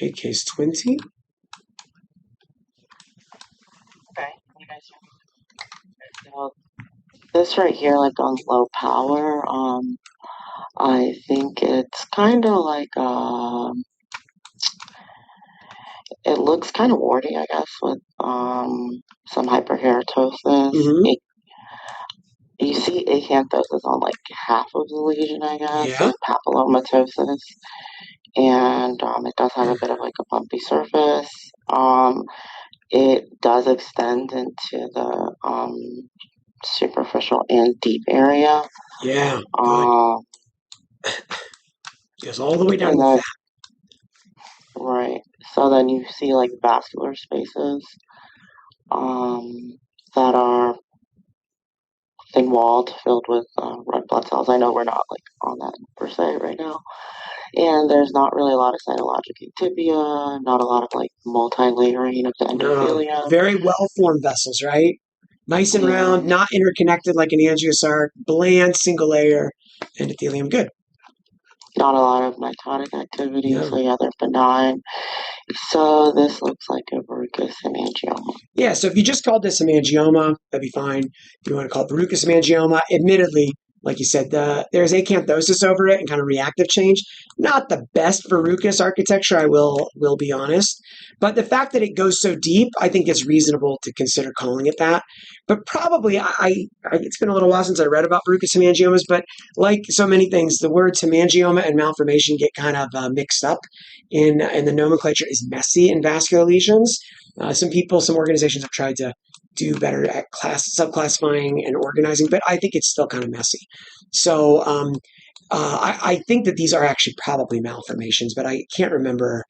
A case 20. Okay. So this right here, like on low power, I think it's kind of like it looks kind of warty, I guess, with some hyperkeratosis. Mm-hmm. You see acanthosis on like half of the lesion, I guess, Yeah. and papillomatosis, and it does have a bit of like a bumpy surface. It does extend into the superficial and deep area. Yeah. Good. Goes all the way down And to the then, fat. right, so then you see like vascular spaces that are thin-walled, filled with red blood cells. I know we're not like on that per se right now. And there's not really a lot of cytologic atypia, not a lot of like multi-layering of the No. endothelium. Very well-formed vessels, right? Nice and round, Yeah, not interconnected like an angiosarc, bland, single layer endothelium. Good. not a lot of mitotic activity, so No. yeah, they're benign. So this looks like a verrucous hemangioma. Yeah, so if you just called this hemangioma, that'd be fine. If you want to call it verrucous hemangioma, admittedly, like you said, there's acanthosis over it and kind of reactive change. Not the best verrucous architecture, I will be honest. But the fact that it goes so deep, I think it's reasonable to consider calling it that. But probably, it's been a little while since I read about verrucous hemangiomas, but like so many things, the words hemangioma and malformation get kind of mixed up in the nomenclature is messy in vascular lesions. Some organizations have tried to do better at subclassifying and organizing, but I think it's still kind of messy. So I think that these are actually probably malformations, but I can't remember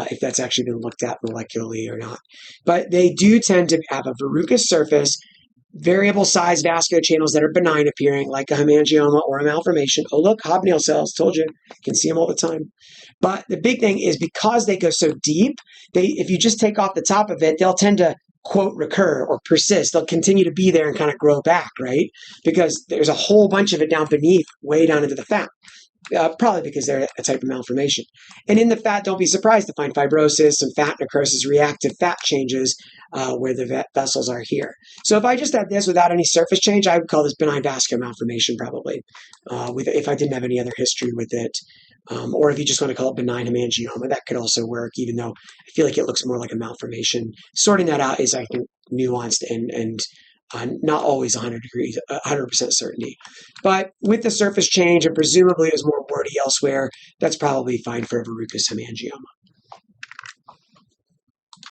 if that's actually been looked at molecularly or not. But they do tend to have a verrucous surface, variable size vascular channels that are benign appearing, like a hemangioma or a malformation. Oh, look, hobnail cells. Told you. Can see them all the time. But the big thing is because they go so deep, if you just take off the top of it, they'll tend to quote recur or persist. They'll continue to be there and kind of grow back, right? Because there's a whole bunch of it down beneath, way down into the fat. Probably because they're a type of malformation. And in the fat, don't be surprised to find fibrosis and fat necrosis, reactive fat changes where the vessels are here. So if I just had this without any surface change, I would call this benign vascular malformation probably, if I didn't have any other history with it. Or if you just want to call it benign hemangioma, that could also work, even though I feel like it looks more like a malformation. Sorting that out is, I think, nuanced and not always 100% certainty. But with the surface change, and presumably it was more wordy elsewhere, that's probably fine for a verrucous hemangioma.